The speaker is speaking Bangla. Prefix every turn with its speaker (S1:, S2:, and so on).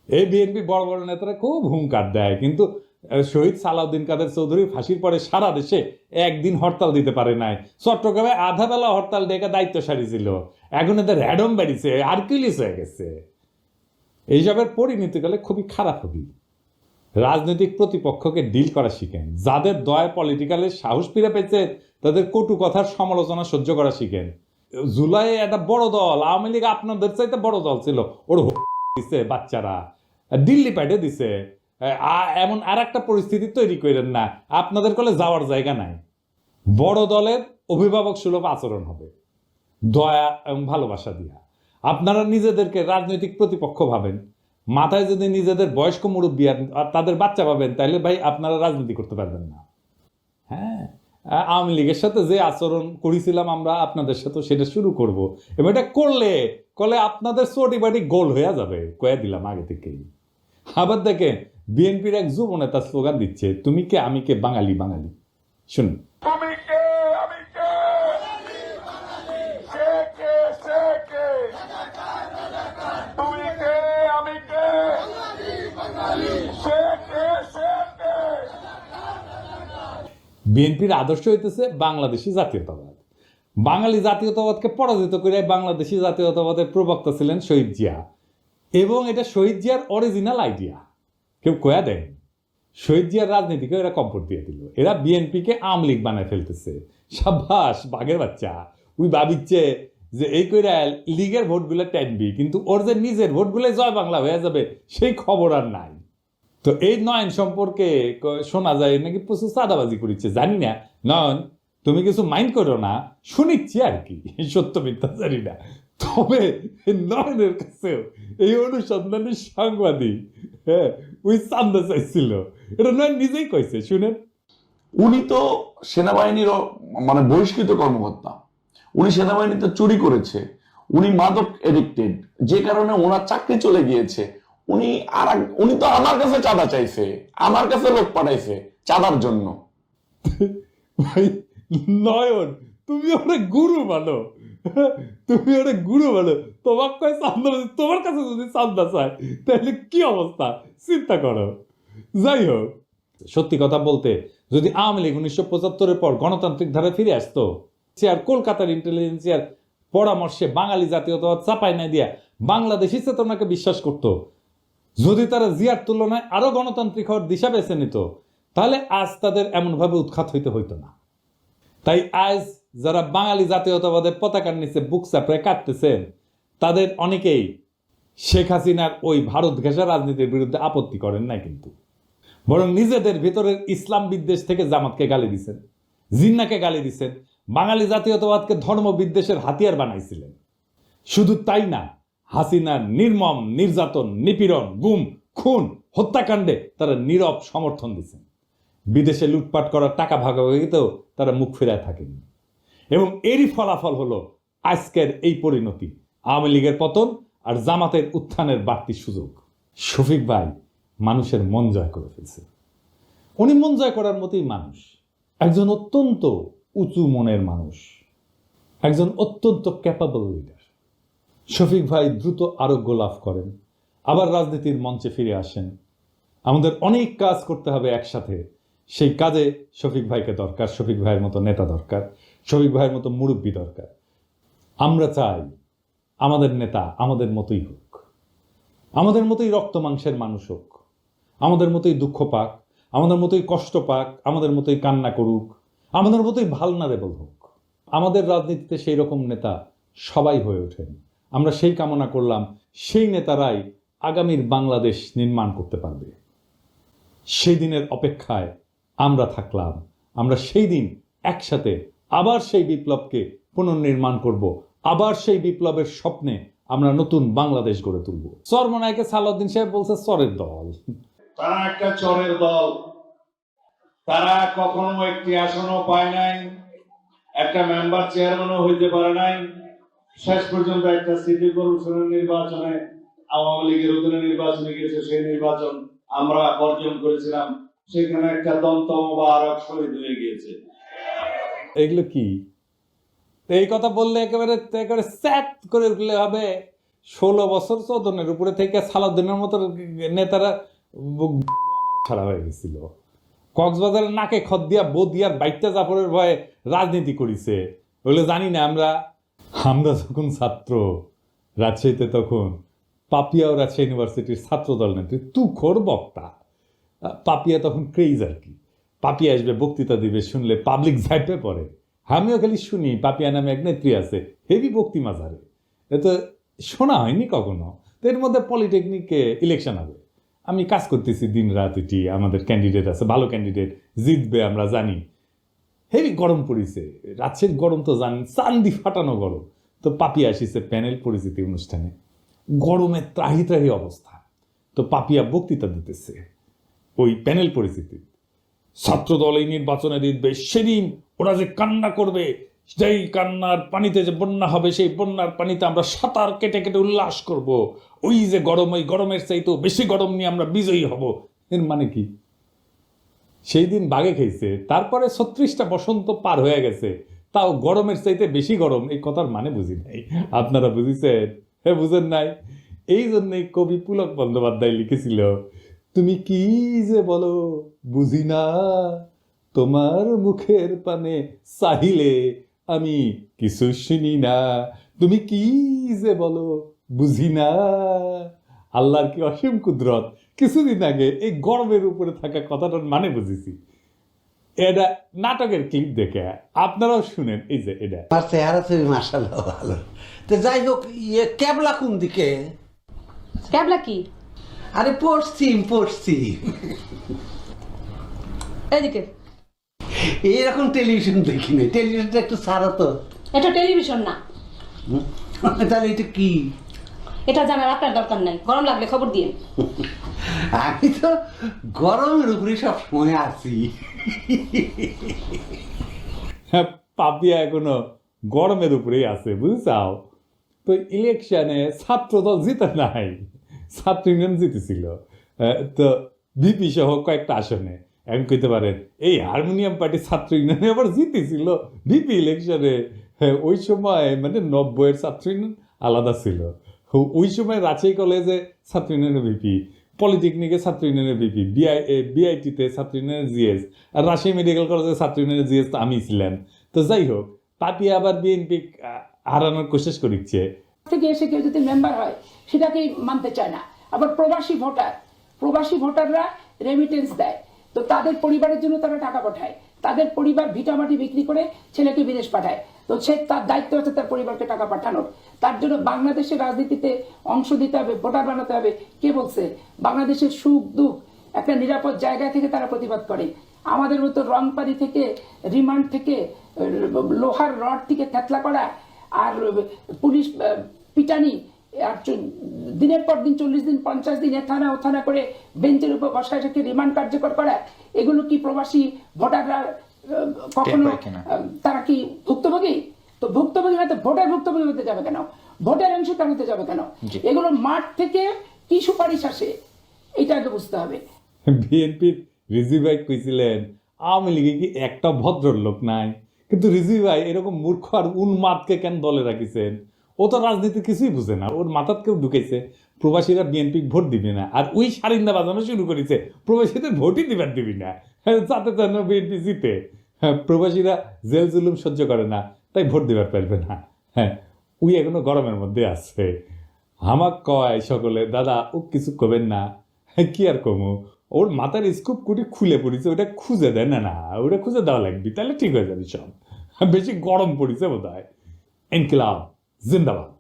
S1: এই বিএনপি বড় বড় নেতারা খুব হুঙ্কার দেয়, কিন্তু শহীদ সালাউদ্দিন কাদের চৌধুরী ফাঁসির পরে সারা দেশে একদিন হরতাল দিতে পারে নাই। চট্টগ্রামে আধা বেলা হরতাল ডেকে দায়িত্ব সারিছিল, এখন এদের র্যাডম বেড়েছে, আর্কিলিস হয়ে গেছে। এইসবের পরিণতিকালে খুবই খারাপ হবে। রাজনৈতিক প্রতিপক্ষকে ডিল করা শিখেন। যাদের দয়া পলিটিক্যালে সাহস ফিরে পেয়েছে তাদের কটু কথার সমালোচনা সহ্য করা শিখেন। জুলাইয়ে একটা বড় দল আওয়ামী লীগ আপনাদের চাইতে বড় দল ছিল, ওর দিছে বাচ্চারা, দিল্লি পাঠিয়ে দিছে। এমন আর একটা পরিস্থিতি তৈরি করেন না আপনাদের কলে যাওয়ার জায়গা নাই। বড় দলের অভিভাবক সুলভ আচরণ হবে, দয়া এবং ভালোবাসা দিয়া। আপনারা নিজেদেরকে রাজনৈতিক প্রতিপক্ষ ভাবেন, মাথায় যদি নিজেদের বয়স্ক মুরব্বী আর তাদের বাচ্চা ভাবেন, তাহলে ভাই আপনারা রাজনীতি করতে পারবেন না। হ্যাঁ, আওয়ামী লীগের সাথে যে আচরণ করেছিলাম আমরা, আপনাদের সাথে সেটা শুরু করব, এবং এটা করলে আপনাদের চটি বাটি গোল হয়ে যাবে, কয়ে দিলাম আগে থেকেই। আবার দেখেন বিএনপির এক যুব নেতা স্লোগান দিচ্ছে, তুমি কে আমি কে বাঙালি বাঙালি। শুনুন, বিএনপির আদর্শ হইতেছে বাংলাদেশি জাতীয়তাবাদ। বাঙালি জাতীয়তাবাদকে পরাজিত করে বাংলাদেশি জাতীয়তাবাদের প্রবক্তা ছিলেন শহীদ জিয়া, এবং এটা শহীদ জিয়ার অরিজিনাল আইডিয়া, কেউ কয়া দেয়। শহীদ জিয়ার রাজনীতিকে এরা কম্পোর্ট দিয়ে দিল, এরা বিএনপিকে আওয়ামী লীগ বানায় ফেলতেছে। সাব্বাস বাঘের বাচ্চা, ওই ভাবিচ্ছে যে এই কইরা লীগের ভোটগুলো টানবি, কিন্তু ওর যে নিজের ভোটগুলো জয় বাংলা হয়ে যাবে সেই খবর আর নাই। তো এই নয়ন সম্পর্কে শোনা যায় নাকি প্রচুর চাঁদাবাজি করেছে, জানি না। নয়ন, তুমি কিছু মাইন্ড করো না, শুনিচ্ছি আর কি, সত্য মিথ্যা জানি না। তবে নয়নের কাছেও এই অনুসন্ধানী সাংবাদিক, হ্যাঁ, ওই চান্দা চাইছিল, এটা নয়ন নিজেই কইছে, শুনেন।
S2: উনি তো সেনাবাহিনীর মানে বহিষ্কৃত কর্মকর্তা, উনি সেনাবাহিনীতে চুরি করেছে, উনি মাদক এডিক্টেড, যে কারণে ওনার চাকরি চলে গিয়েছে। উনি তো আমার কাছে চাঁদা চাইছে, আমার কাছে লোক পাঠাইছে চাঁদার জন্য।
S1: ভাই নয়ন, তুমি ওরা গুরু মানো, তুমি ওরা গুরু মানো, তোমার কয় চান্দা, তোমার কাছে যদি চান্দা চায় তাহলে কি অবস্থা চিন্তা করো। যাই হোক, সত্যি কথা বলতে, যদি আওয়ামী লীগ 1975-এর পর গণতান্ত্রিক ধারায় ফিরে আসতো, আর কলকাতার ইন্টেলিজেন্সিয়ার পরামর্শে বাঙালি জাতীয়তাবাদ চাপাই না দিয়া বাংলাদেশি চেতনাকে বিশ্বাস করত, যদি তারা জিয়ার তুলনায় আরো গণতান্ত্রিক হওয়ার দিশা বেছে নিত, তাহলে আজ তাদের এমনভাবে উৎখাত হইতো না। তাই আজ যারা বাঙালি জাতীয়তাবাদের পতাকার নিচে বুক চাপড়ে কাটতেছেন, তাদের অনেকেই শেখ হাসিনার ওই ভারত ঘেঁষা রাজনীতির বিরুদ্ধে আপত্তি করেন নাই, কিন্তু বরং নিজেদের ভিতরের ইসলাম বিদ্বেষ থেকে জামাতকে গালি দিচ্ছেন, জিন্নাকে গালি দিচ্ছেন, বাঙালি জাতীয়তাবাদকে ধর্ম বিদ্বেষের হাতিয়ার বানাইছিলেন। শুধু তাই না, হাসিনার নির্মম নির্যাতন, নিপীড়ন, গুম, খুন, হত্যাকাণ্ডে তারা নীরব সমর্থন দিচ্ছেন। বিদেশে লুটপাট করার টাকা ভাগাভাগিতেও তারা মুখ ফেরায় থাকেনি, এবং এরই ফলাফল হলো আজকের এই পরিণতি, আওয়ামী লীগের পতন আর জামাতের উত্থানের বাড়তি সুযোগ। শফিক ভাই মানুষের মন জয় করে ফেলছে। উনি মন জয় করার মতোই মানুষ, একজন অত্যন্ত উঁচু মনের মানুষ, একজন অত্যন্ত ক্যাপাবল লিডার। শফিক ভাই দ্রুত আরোগ্য লাভ করেন, আবার রাজনীতির মঞ্চে ফিরে আসেন। আমাদের অনেক কাজ করতে হবে একসাথে, সেই কাজে শফিক ভাইকে দরকার, শফিক ভাইয়ের মতো নেতা দরকার, শফিক ভাইয়ের মতো মুরব্বী দরকার। আমরা চাই আমাদের নেতা আমাদের মতোই হোক, আমাদের মতোই রক্ত মাংসের মানুষ হোক, আমাদের মতোই দুঃখ পাক, আমাদের মতোই কষ্ট পাক, আমাদের মতোই কান্না করুক, আমাদের মতোই ভালনারেবল হোক। আমাদের রাজনীতিতে সেই রকম নেতা সবাই হয়ে ওঠেন। আমরা সেই কামনা করলাম, সেই নেতারাই আগামীর বাংলাদেশ নির্মাণ করতে পারবে। সেই দিনের অপেক্ষায় আমরা থাকলাম। আমরা সেই দিন একসাথে আবার সেই বিপ্লবকে পুনর্নির্মাণ করব, আবার সেই বিপ্লবের স্বপ্নে আমরা নতুন বাংলাদেশ গড়ে তুলব। চরমনাইকে সালাউদ্দিন সাহেব বলছে চরের দল,
S3: তারা একটা চরের দল, তারা কখনো একটি আসনও পায় নাই, একটা মেম্বার চেয়ারম্যানও হইতে পারে নাই। শেষ পর্যন্ত একটা সিটি কর্পোরেশনের নির্বাচনে আওয়ামী লীগের অধীনে নির্বাচনে গেছে, সেই নির্বাচন আমরা বর্জন করেছিলাম, সেখানে একটা দন্ত মোবারক শহীদ হয়ে গিয়েছে।
S1: এগুলো কি? এই কথা বললে একেবারে স্যাট করে উঠলে হবে 16 বছর চোদনের উপরে থেকে সালাউদ্দিনের মতো নেতারা ছাড়া হয়ে গেছিল। কক্সবাজারের নাকে খদ দিয়া বদিয়ার বাইটটা জাফরের ভয়ে রাজনীতি করিছে বলে জানি না। আমরা যখন ছাত্র রাজশাহীতে, তখন পাপিয়া ও রাজশাহী ইউনিভার্সিটির ছাত্র দল নেত্রী তুখোর বক্তা। পাপিয়া তখন ক্রেজ আর কি। পাপিয়া আসবে, বক্তৃতা দিবে, শুনলে পাবলিক ঝাইপে পড়ে। আমিও খালি শুনি পাপিয়া নামে এক নেত্রী আছে, হেভি বক্তি মাঝারে। এ তো শোনা হয়নি কখনো। তো এর মধ্যে পলিটেকনিকে ইলেকশন হবে, আমি কাজ করতেছি দিন রাত, এটি আমাদের ক্যান্ডিডেট আছে, ভালো ক্যান্ডিডেট জিতবে আমরা জানি। হেভি গরম পড়িছে, রাজশাহীর গরম তো জানেন, চান্দি ফাটানো গরম। তো পাপিয়া আসিছে প্যানেল পরিচিতি অনুষ্ঠানে, গরমে ত্রাহি ত্রাহি অবস্থা। তো পাপিয়া বক্তৃতা দিতেছে ওই প্যানেল পরিচিতি। ছাত্রদল এই নির্বাচনে জিতবে, সেদিন ওরা যে কান্না করবে, সেই কান্নার পানিতে যে বন্যা হবে, সেই বন্যার পানিতে আমরা সাঁতার কেটে কেটে উল্লাস করব। ওই যে গরম, ওই গরমের চাইতেও বেশি গরম নিয়ে আমরা বিজয়ী হব। এর মানে কি? সেই দিন বাগে খেয়েছে, তারপরে 36টা বসন্ত পার হয়ে গেছে, তাও গরমের চাইতে বেশি গরম। এই কথার মানে বুঝি নাই। আপনারা বুঝিছেন? হ্যাঁ, বুঝেন নাই? এই জন্যই কবি পুলক বন্দ্যোপাধ্যায় লিখেছিল, তুমি কি যে বলো বুঝি না, তোমার মুখের পানে চাহিলে আমি কিছু শুনি না। তুমি কি যে বলো বুঝি না। আল্লাহর কি অসীম কুদরত। কিছুদিন আগে এই গরমের উপরে থাকা কথাটার মানে বুঝেছি। এটা নাটকের ক্লিপ দেখে আপনারাও শুনেন। এই যে এটা
S4: আমার চেহারা তুমি মাশাআল্লাহ ভালো। তো যাই হোক, ক্যাবলা কোন দিকে?
S5: ক্যাবলা কি?
S4: আরে পশ্চিম।
S5: এদিকে।
S4: এইরকম টেলিভিশন দেখিনি, টেলিভিশনটা একটু সারা তো।
S5: এটা টেলিভিশন না।
S4: তাহলে এটা কি?
S5: এটা জানার আপনার দরকার নাই, গরম লাগলে খবর দিয়ে।
S4: আমি তো গরমের উপরে সব সময় আছি।
S1: পাপিয়া এখনো গরমের উপরেই আছে, বুঝছাও? তো ইলেকশনে ছাত্রদল জিতে নাই, ছাত্র ইউনিয়ন জিতেছিল। তো বিপি সহ কয়েকটা আসনে এখন কইতে পারেন এই হারমোনিয়াম পার্টি ছাত্র ইউনিয়নে আবার জিতেছিল বিপি ইলেকশনে। ওই সময় মানে 90-এর ছাত্র ইউনিয়ন আলাদা ছিল। ওই সময় রাজশাহী কলেজে ছাত্র ইউনিয়নের বিপি, পলিটেকনিকে ছাত্র ইউনিয়নের বিপি, বিআইটিতে ছাত্র ইউনিয়নের জিএস, আর রাজশাহী মেডিকেল কলেজে ছাত্র ইউনিয়নের জিএস তো আমি ছিলাম। তো যাই হোক, পাপিয়া আবার বিএনপি হারানোর কোশিশ করিচ্ছে।
S6: থেকে এসে কেউ যদি মেম্বার হয় সেটাকেই মানতে চায় না। আবার প্রবাসী ভোটাররা রেমিটেন্স দেয়, তো তাদের পরিবারের জন্য তারা টাকা পাঠায়, তাদের পরিবার ভিটামাটি বিক্রি করে ছেলেকে বিদেশ পাঠায়। তো সে তার দায়িত্ব আছে তার পরিবারকে টাকা পাঠানোর। তার জন্য বাংলাদেশের রাজনীতিতে অংশ দিতে হবে, ভোটার বানাতে হবে। কে বলছে? বাংলাদেশের সুখ দুঃখ একটা নিরাপদ জায়গা থেকে তারা প্রতিবাদ করে। আমাদের মতো রংপানি থেকে, রিমান্ড থেকে, লোহার রড থেকে থেতলা করা, আর পুলিশ পিটানি, আর দিনের পর দিন 40 দিন 50 দিন থানা ও থানা করে বেঞ্চের উপর বসায় রেখে রিমান্ড কার্যকর করা, এগুলো কি প্রবাসী ভোটাররা কখনো তারা কি ভুক্তভোগী? তো ভুক্তভোগী হয়তো ভোটার ভুক্তভোগী হতে যাবে কেন? ভোটার অংশগ্রহণ হতে যাবে কেন? এগুলো মাঠ থেকে কি সুপারিশ আসে এটা আগে বুঝতে হবে।
S1: বিএনপির রিজভি ভাই কইছিলেন আওয়ামী লীগে কি একটা ভদ্রলোক নাই, কিন্তু রিজভি ভাই এরকম মূর্খ আর উন্মাদকে কেন দলে রাখিছেন? ও তো রাজনীতি কিছুই বুঝে না, ওর মাথাত কেউ ঢুকেছে প্রবাসীরা বিএনপি ভোট দিবে না, আর ওই সারিন্দা বাজানো শুরু করেছে প্রবাসীদের ভোটই দিবি না, যাতে যেন বিএনপি জিতে। প্রবাসীরা জেল জুলুম সহ্য করে না, তাই ভোট দিবার পারবে না। ওই এখনো গরমের মধ্যে আছে। আমাক কয় সকলে, দাদা ও কিছু কবেন না। কি আর কমু, ওর মাথার স্কুপ কুটি খুলে পড়েছে, ওটা খুঁজে দেয় না, ওটা খুঁজে দেওয়া লাগবে, তাহলে ঠিক হয়ে যাবে সব। বেশি গরম পড়েছে বোধ হয়। ইনকিলাব জিন্দাবাদ।